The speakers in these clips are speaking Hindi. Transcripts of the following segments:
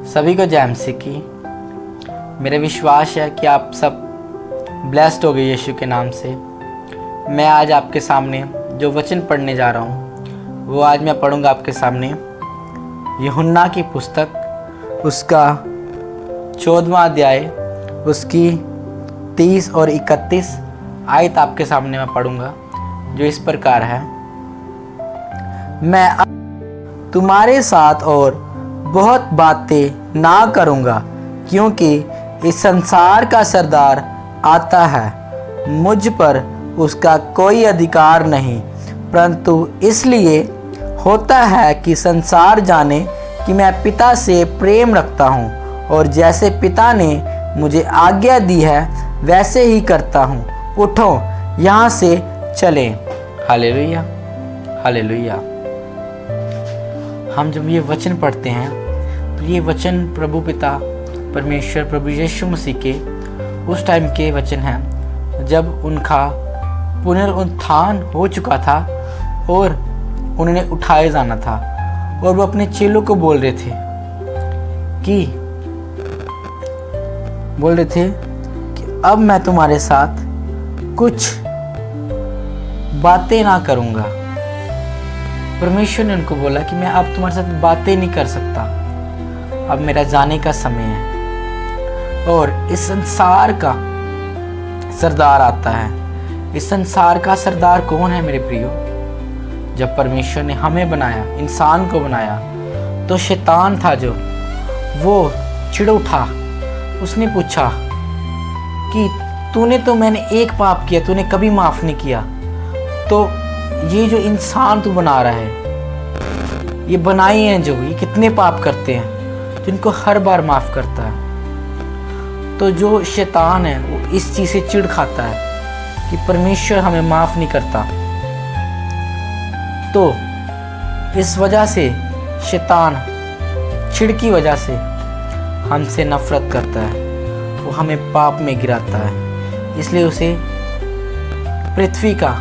सभी को जय मसीह की। मेरा विश्वास है कि आप सब ब्लेस्ड हो गए यीशु के नाम से। मैं आज आपके सामने जो वचन पढ़ने जा रहा हूँ वो आज मैं पढ़ूँगा आपके सामने यूहन्ना की पुस्तक, उसका 14वां अध्याय, उसकी 30 और 31 आयत आपके सामने मैं पढ़ूँगा, जो इस प्रकार है। मैं तुम्हारे साथ और बहुत बातें ना करूँगा, क्योंकि इस संसार का सरदार आता है। मुझ पर उसका कोई अधिकार नहीं, परंतु इसलिए होता है कि संसार जाने कि मैं पिता से प्रेम रखता हूँ, और जैसे पिता ने मुझे आज्ञा दी है वैसे ही करता हूँ। उठो, यहाँ से चलें। Hallelujah, hallelujah. हम जब ये वचन पढ़ते हैं तो ये वचन प्रभु पिता परमेश्वर प्रभु यीशु मसीह के उस टाइम के वचन हैं जब उनका पुनरुत्थान हो चुका था और उन्होंने उठाए जाना था, और वो अपने चेलों को बोल रहे थे कि अब मैं तुम्हारे साथ कुछ बातें ना करूँगा। परमेश्वर ने उनको बोला कि मैं अब तुम्हारे साथ बातें नहीं कर सकता, अब मेरा जाने का समय है। और इस संसार का सरदार आता है। इस संसार का सरदार कौन है मेरे प्रियो? जब परमेश्वर ने हमें बनाया, इंसान को बनाया, तो शैतान था जो वो चिढ़ उठा। उसने पूछा कि तूने तो मैंने एक पाप किया, तूने कभी माफ़ नहीं किया, तो ये जो इंसान तू बना रहा है, ये बनाए हैं जो, ये कितने पाप करते हैं, जिनको हर बार माफ़ करता है। तो जो शैतान है वो इस चीज़ से चिढ़ खाता है कि परमेश्वर हमें माफ़ नहीं करता। तो इस वजह से शैतान चिढ़ की वजह से हमसे नफरत करता है, वो हमें पाप में गिराता है। इसलिए उसे पृथ्वी का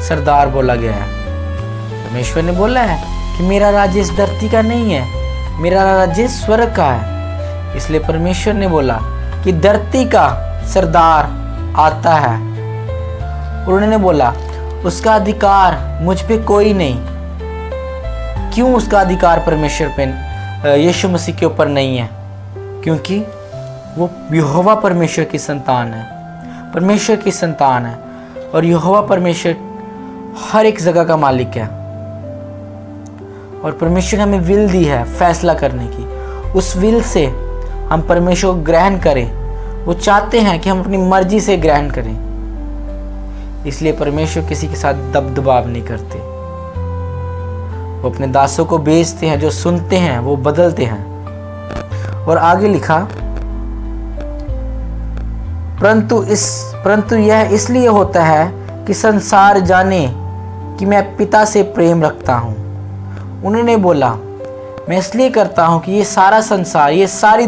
सरदार बोला गया है। परमेश्वर ने बोला है कि मेरा राज्य इस धरती का नहीं है, मेरा राज्य स्वर्ग का है। इसलिए परमेश्वर ने बोला कि धरती का सरदार आता है, और उन्होंने बोला उसका अधिकार मुझ पे कोई नहीं। क्यों उसका अधिकार परमेश्वर पे, यीशु मसीह के ऊपर नहीं है? क्योंकि वो यहोवा परमेश्वर की संतान है, परमेश्वर की संतान है, और यहोवा परमेश्वर हर एक जगह का मालिक है। और परमेश्वर ने हमें विल दी है फैसला करने की। उस विल से हम परमेश्वर को ग्रहण करें। वो चाहते हैं कि हम अपनी मर्जी से ग्रहण करें। इसलिए परमेश्वर किसी के साथ दबदबाव नहीं करते। वो अपने दासों को भेजते हैं, जो सुनते हैं वो बदलते हैं। और आगे लिखा, परंतु यह इसलिए होता है कि संसार जाने कि मैं पिता से प्रेम रखता हूँ। उन्होंने बोला मैं इसलिए करता हूँ कि ये सारा संसार, ये सारी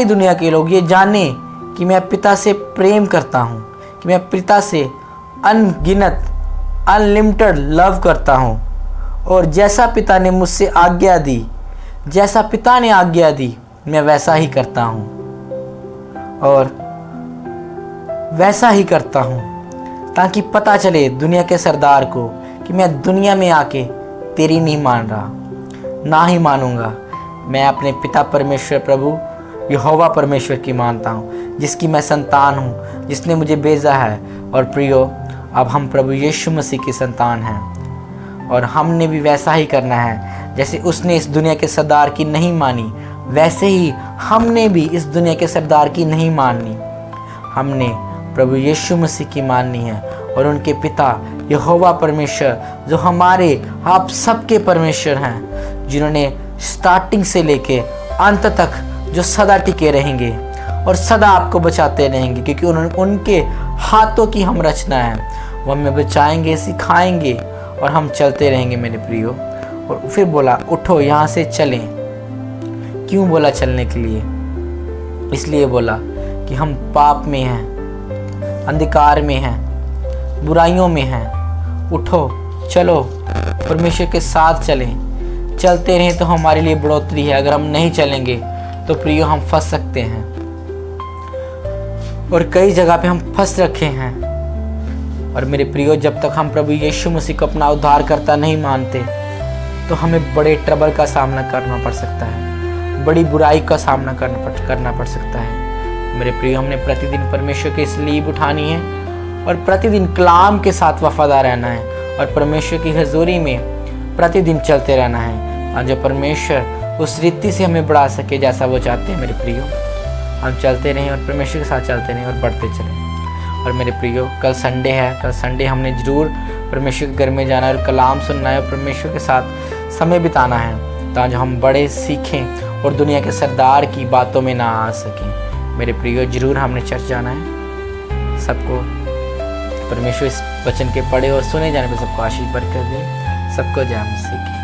दुनिया के लोग ये जाने कि मैं पिता से प्रेम करता हूँ, कि मैं पिता से अनगिनत अनलिमिटेड लव करता हूँ। और जैसा पिता ने मुझसे आज्ञा दी, जैसा पिता ने आज्ञा दी, मैं वैसा ही करता हूँ, और वैसा ही करता हूँ, ताकि पता चले दुनिया के सरदार को कि मैं दुनिया में आके तेरी नहीं मान रहा, ना ही मानूंगा। मैं अपने पिता परमेश्वर प्रभु यहोवा परमेश्वर की मानता हूँ, जिसकी मैं संतान हूँ, जिसने मुझे भेजा है। और प्रियो, अब हम प्रभु यीशु मसीह की संतान हैं, और हमने भी वैसा ही करना है। जैसे उसने इस दुनिया के सरदार की नहीं मानी, वैसे ही हमने भी इस दुनिया के सरदार की नहीं माननी। हमने प्रभु यीशु मसीह की माननी है, और उनके पिता यहोवा परमेश्वर, जो हमारे आप सबके परमेश्वर हैं, जिन्होंने स्टार्टिंग से लेके अंत तक जो सदा टिके रहेंगे और सदा आपको बचाते रहेंगे, क्योंकि उनके हाथों की हम रचना है। वो हमें बचाएंगे, सिखाएंगे, और हम चलते रहेंगे मेरे प्रियो। और फिर बोला उठो, यहाँ से चलें। क्यों बोला चलने के लिए? इसलिए बोला कि हम पाप में हैं, अंधकार में हैं, बुराइयों में हैं। उठो, चलो, परमेश्वर के साथ चलें, चलते रहें तो हमारे लिए बढ़ोतरी है, अगर हम नहीं चलेंगे तो प्रियो हम फंस सकते हैं। और कई जगह पे हम फंस रखे हैं। और मेरे प्रियो, जब तक हम प्रभु यीशु मसीह को अपना उद्धारकर्ता नहीं मानते तो हमें बड़े ट्रबल का सामना करना पड़ सकता है, बड़ी बुराई का सामना करना पड़ सकता है। मेरे प्रियो, हमने प्रतिदिन परमेश्वर की सलीब उठानी है और प्रतिदिन कलाम के साथ वफादार रहना है और परमेश्वर की हजूरी में प्रतिदिन चलते रहना है, और जो परमेश्वर उस रीति से हमें बढ़ा सके जैसा वो चाहते हैं। मेरे प्रियो, हम चलते रहें और परमेश्वर के साथ चलते रहें और बढ़ते चलें। और मेरे प्रियो, कल संडे है, कल संडे हमने ज़रूर परमेश्वर के घर में जाना है और कलाम सुनना है और परमेश्वर के साथ समय बिताना है, ताकि हम बड़े सीखें और दुनिया के सरदार की बातों में ना आ सकें। मेरे प्रियो, जरूर हमने चर्च जाना है। सबको परमेश्वर इस वचन के पढ़े और सुने जाने पर सबको आशीष बरकत दे। सबको जय मसीह की।